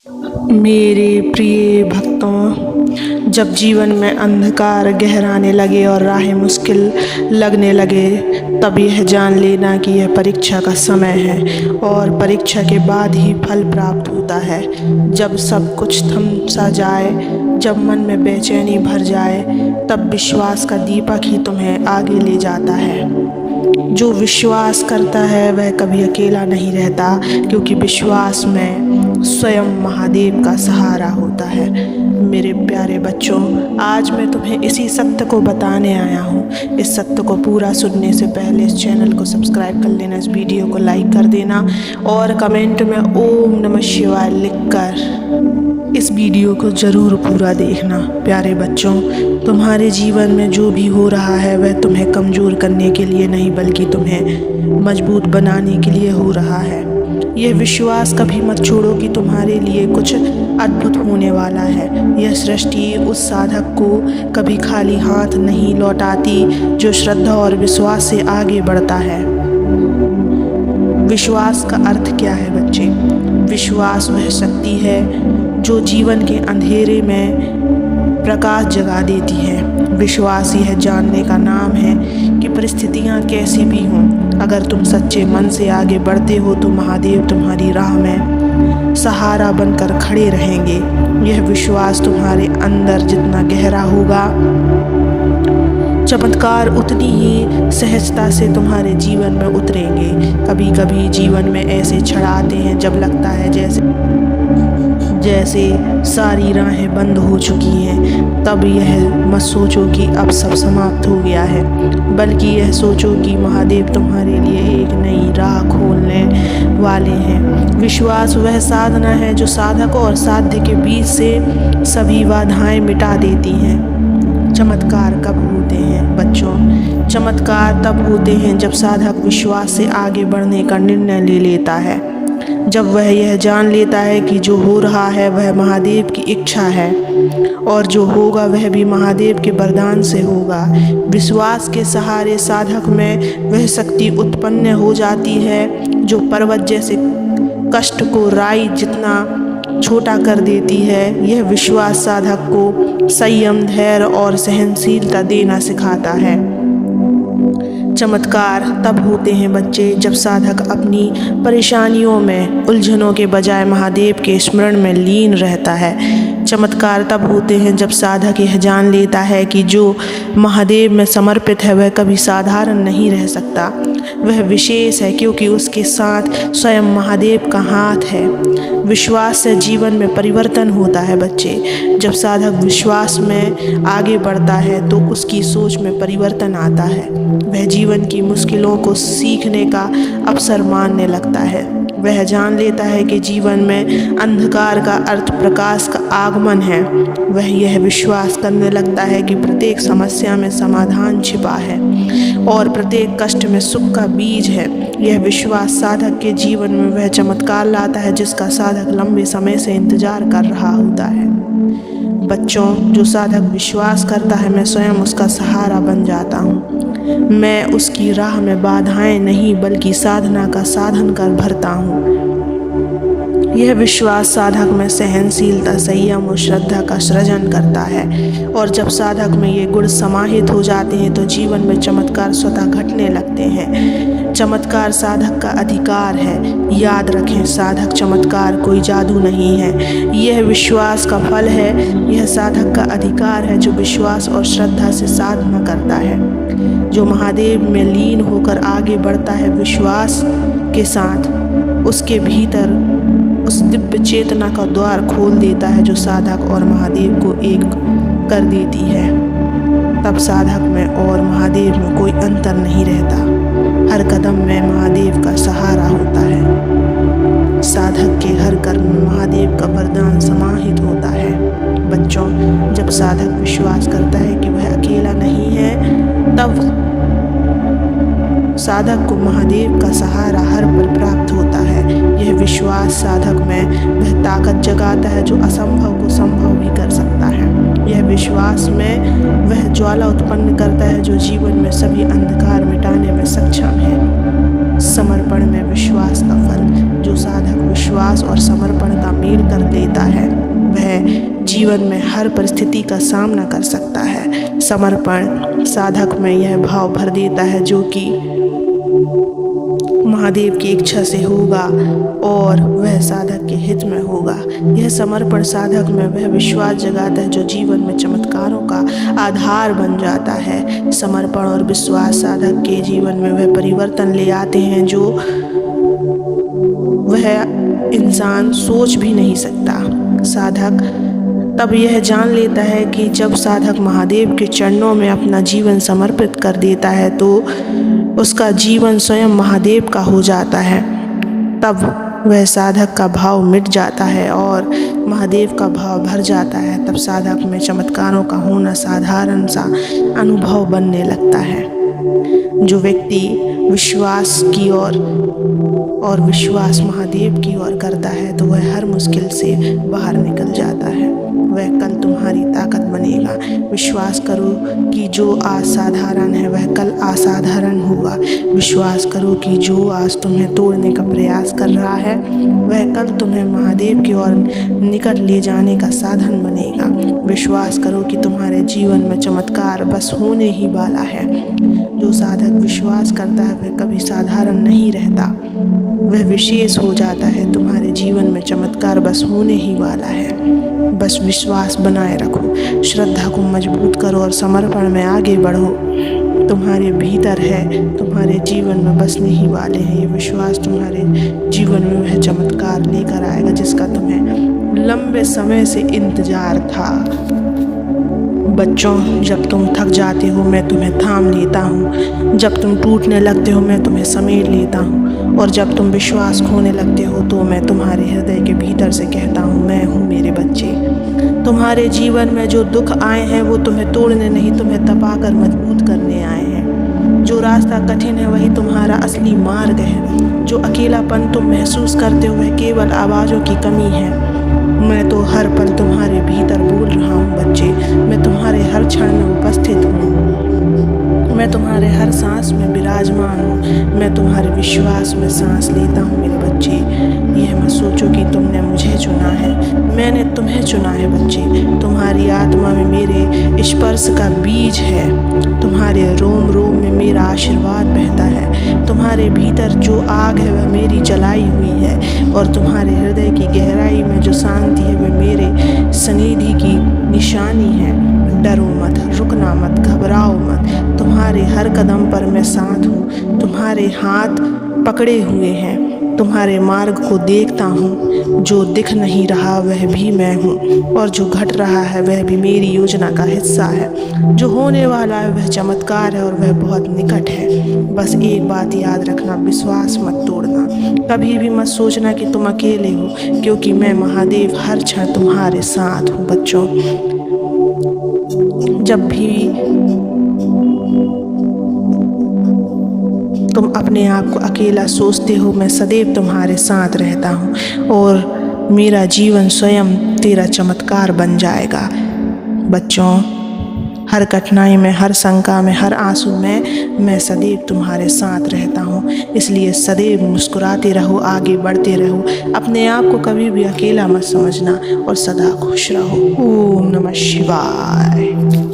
मेरे प्रिय भक्तों, जब जीवन में अंधकार गहराने लगे और राहें मुश्किल लगने लगे, तब यह जान लेना कि यह परीक्षा का समय है और परीक्षा के बाद ही फल प्राप्त होता है। जब सब कुछ थम सा जाए, जब मन में बेचैनी भर जाए, तब विश्वास का दीपक ही तुम्हें आगे ले जाता है। जो विश्वास करता है वह कभी अकेला नहीं रहता, क्योंकि विश्वास में स्वयं महादेव का सहारा होता है। मेरे प्यारे बच्चों, आज मैं तुम्हें इसी सत्य को बताने आया हूँ। इस सत्य को पूरा सुनने से पहले इस चैनल को सब्सक्राइब कर लेना, इस वीडियो को लाइक कर देना और कमेंट में ओम नमः शिवाय लिखकर इस वीडियो को ज़रूर पूरा देखना। प्यारे बच्चों, तुम्हारे जीवन में जो भी हो रहा है वह तुम्हें कमज़ोर करने के लिए नहीं, बल्कि तुम्हें मजबूत बनाने के लिए हो रहा है। यह विश्वास कभी मत छोड़ो कि तुम्हारे लिए कुछ अद्भुत होने वाला है। यह सृष्टि उस साधक को कभी खाली हाथ नहीं लौटाती जो श्रद्धा और विश्वास से आगे बढ़ता है। विश्वास का अर्थ क्या है बच्चे? विश्वास वह शक्ति है जो जीवन के अंधेरे में प्रकाश जगा देती है। विश्वास यह जानने का नाम है कि परिस्थितियाँ कैसी भी हों, अगर तुम सच्चे मन से आगे बढ़ते हो तो महादेव तुम्हारी राह में सहारा बनकर खड़े रहेंगे। यह विश्वास तुम्हारे अंदर जितना गहरा होगा, चमत्कार उतनी ही सहजता से तुम्हारे जीवन में उतरेंगे। कभी कभी जीवन में ऐसे क्षण आते हैं जब लगता है जैसे सारी राहें बंद हो चुकी हैं। तब यह मत सोचो कि अब सब समाप्त हो गया है, बल्कि यह सोचो कि महादेव तुम्हारे लिए एक नई राह खोलने वाले हैं। विश्वास वह साधना है जो साधक और साध्य के बीच से सभी बाधाएं मिटा देती हैं। चमत्कार कब होते हैं बच्चों? चमत्कार तब होते हैं जब साधक विश्वास से आगे बढ़ने का निर्णय ले लेता है, जब वह यह जान लेता है कि जो हो रहा है वह महादेव की इच्छा है और जो होगा वह भी महादेव के वरदान से होगा। विश्वास के सहारे साधक में वह शक्ति उत्पन्न हो जाती है जो पर्वत जैसे कष्ट को राई जितना छोटा कर देती है। यह विश्वास साधक को संयम, धैर्य और सहनशीलता देना सिखाता है। चमत्कार तब होते हैं बच्चे जब साधक अपनी परेशानियों में उलझनों के बजाय महादेव के स्मरण में लीन रहता है। चमत्कार तब होते हैं जब साधक यह जान लेता है कि जो महादेव में समर्पित है वह कभी साधारण नहीं रह सकता, वह विशेष है, क्योंकि उसके साथ स्वयं महादेव का हाथ है। विश्वास से जीवन में परिवर्तन होता है बच्चे। जब साधक विश्वास में आगे बढ़ता है तो उसकी सोच में परिवर्तन आता है। वह जीवन की मुश्किलों को सीखने का अवसर मानने लगता है। वह जान लेता है कि जीवन में अंधकार का अर्थ प्रकाश का आगमन है। वह यह विश्वास करने लगता है कि प्रत्येक समस्या में समाधान छिपा है और प्रत्येक कष्ट में सुख का बीज है। यह विश्वास साधक के जीवन में वह चमत्कार लाता है जिसका साधक लंबे समय से इंतजार कर रहा होता है। बच्चों, जो साधक विश्वास करता है मैं स्वयं उसका सहारा बन जाता हूँ। मैं उसकी राह में बाधाएं नहीं बल्कि साधना का साधन कर भरता हूँ। यह विश्वास साधक में सहनशीलता, संयम और श्रद्धा का सृजन करता है और जब साधक में ये गुण समाहित हो जाते हैं तो जीवन में चमत्कार स्वतः घटने लगते हैं। चमत्कार साधक का अधिकार है। याद रखें, साधक चमत्कार कोई जादू नहीं है, यह विश्वास का फल है। यह साधक का अधिकार है जो विश्वास और श्रद्धा से साधना करता है, जो महादेव में लीन होकर आगे बढ़ता है। विश्वास के साथ उसके भीतर उस दिव्य चेतना का द्वार खोल देता है जो साधक और महादेव को एक कर देती है। तब साधक में और महादेव में कोई अंतर नहीं रहता। हर कदम में महादेव का सहारा होता है। साधक के हर कर्म में महादेव का वरदान समाहित होता है। बच्चों, जब साधक विश्वास करता है कि वह अकेला नहीं है, तब साधक को महादेव का सहारा हर पल प्राप्त होता है। यह विश्वास साधक में वह ताकत जगाता है जो असंभव को संभव भी कर सकता है। यह विश्वास में वह ज्वाला उत्पन्न करता है जो जीवन में सभी अंधकार मिटाने में सक्षम है। समर्पण में विश्वास का फल। जो साधक विश्वास और समर्पण का मेल कर लेता है वह जीवन में हर परिस्थिति का सामना कर सकता है। समर्पण साधक में यह भाव भर देता है जो कि महादेव की इच्छा से होगा और वह साधक के हित में होगा। यह समर्पण साधक में वह विश्वास जगाता है जो जीवन में चमत्कारों का आधार बन जाता है। समर्पण और विश्वास साधक के जीवन में वह परिवर्तन ले आते हैं जो वह इंसान सोच भी नहीं सकता। साधक तब यह जान लेता है कि जब साधक महादेव के चरणों में अपना जीवन समर्पित कर देता है तो उसका जीवन स्वयं महादेव का हो जाता है। तब वह साधक का भाव मिट जाता है और महादेव का भाव भर जाता है। तब साधक में चमत्कारों का होना साधारण सा अनुभव बनने लगता है। जो व्यक्ति विश्वास की और विश्वास महादेव की ओर करता है तो वह हर मुश्किल से बाहर निकल जाता है। वह कल तुम्हारी ताकत बनेगा। विश्वास करो कि जो आज साधारण है वह कल असाधारण होगा। विश्वास करो कि जो आज तुम्हें तोड़ने का प्रयास कर रहा है वह कल तुम्हें महादेव की ओर निकट ले जाने का साधन बनेगा। विश्वास करो कि तुम्हारे जीवन में चमत्कार बस होने ही वाला है। जो साधक विश्वास करता है वह कभी साधारण नहीं रहता, वह विशेष हो जाता है। तुम्हारे जीवन में चमत्कार बस होने ही वाला है। बस विश्वास बनाए रखो, श्रद्धा को मजबूत करो और समर्पण में आगे बढ़ो। तुम्हारे भीतर है, तुम्हारे जीवन में बसने ही वाले हैं। ये विश्वास तुम्हारे जीवन में वह चमत्कार लेकर आएगा जिसका तुम्हें लंबे समय से इंतजार था। बच्चों, जब तुम थक जाते हो मैं तुम्हें थाम लेता हूँ। जब तुम टूटने लगते हो मैं तुम्हें समेट लेता हूँ। और जब तुम विश्वास खोने लगते हो तो मैं तुम्हारे हृदय के भीतर से कहता हूँ, मैं हूँ मेरे बच्चे। तुम्हारे जीवन में जो दुख आए हैं वो तुम्हें तोड़ने नहीं, तुम्हें तपाकर मजबूत करने आए हैं। जो रास्ता कठिन है वही तुम्हारा असली मार्ग है। जो अकेलापन तुम महसूस करते हो वह केवल आवाज़ों की कमी है। मैं तो हर पल तुम्हारे भीतर बोल रहा हूँ बच्चे। मैं तुम्हारे हर क्षण में उपस्थित हूँ। मैं तुम्हारे हर सांस में विराजमान हूँ। मैं तुम्हारे विश्वास में सांस लेता हूँ मेरे बच्चे। यह मत सोचो कि तुमने मुझे चुना है, मैंने तुम्हें चुना है बच्चे। तुम्हारी आत्मा में मेरे स्पर्श का बीज है। तुम्हारे रोम रोम में मेरा आशीर्वाद बहता है। तुम्हारे भीतर जो आग है वह मेरी जलाई हुई है और तुम्हारे हृदय की गहराई में जो शांति है वह मेरे सनिधि की निशानी है। डरो मत, रुकना मत, घबराओ मत। तुम्हारे हर कदम पर मैं साथ हूँ। तुम्हारे हाथ पकड़े हुए हैं। तुम्हारे मार्ग को देखता हूँ। जो दिख नहीं रहा वह भी मैं हूँ और जो घट रहा है वह भी मेरी योजना का हिस्सा है। जो होने वाला है वह चमत्कार है और वह बहुत निकट है। बस एक बात याद रखना, विश्वास मत तोड़ना। कभी भी मत सोचना कि तुम अकेले हो, क्योंकि मैं महादेव हर क्षण तुम्हारे साथ हूँ बच्चों। जब भी तुम अपने आप को अकेला सोचते हो मैं सदैव तुम्हारे साथ रहता हूँ और मेरा जीवन स्वयं तेरा चमत्कार बन जाएगा। बच्चों, हर कठिनाई में, हर शंका में, हर आंसू में मैं सदैव तुम्हारे साथ रहता हूँ। इसलिए सदैव मुस्कुराते रहो, आगे बढ़ते रहो। अपने आप को कभी भी अकेला मत समझना और सदा खुश रहो। ओम नमः शिवाय।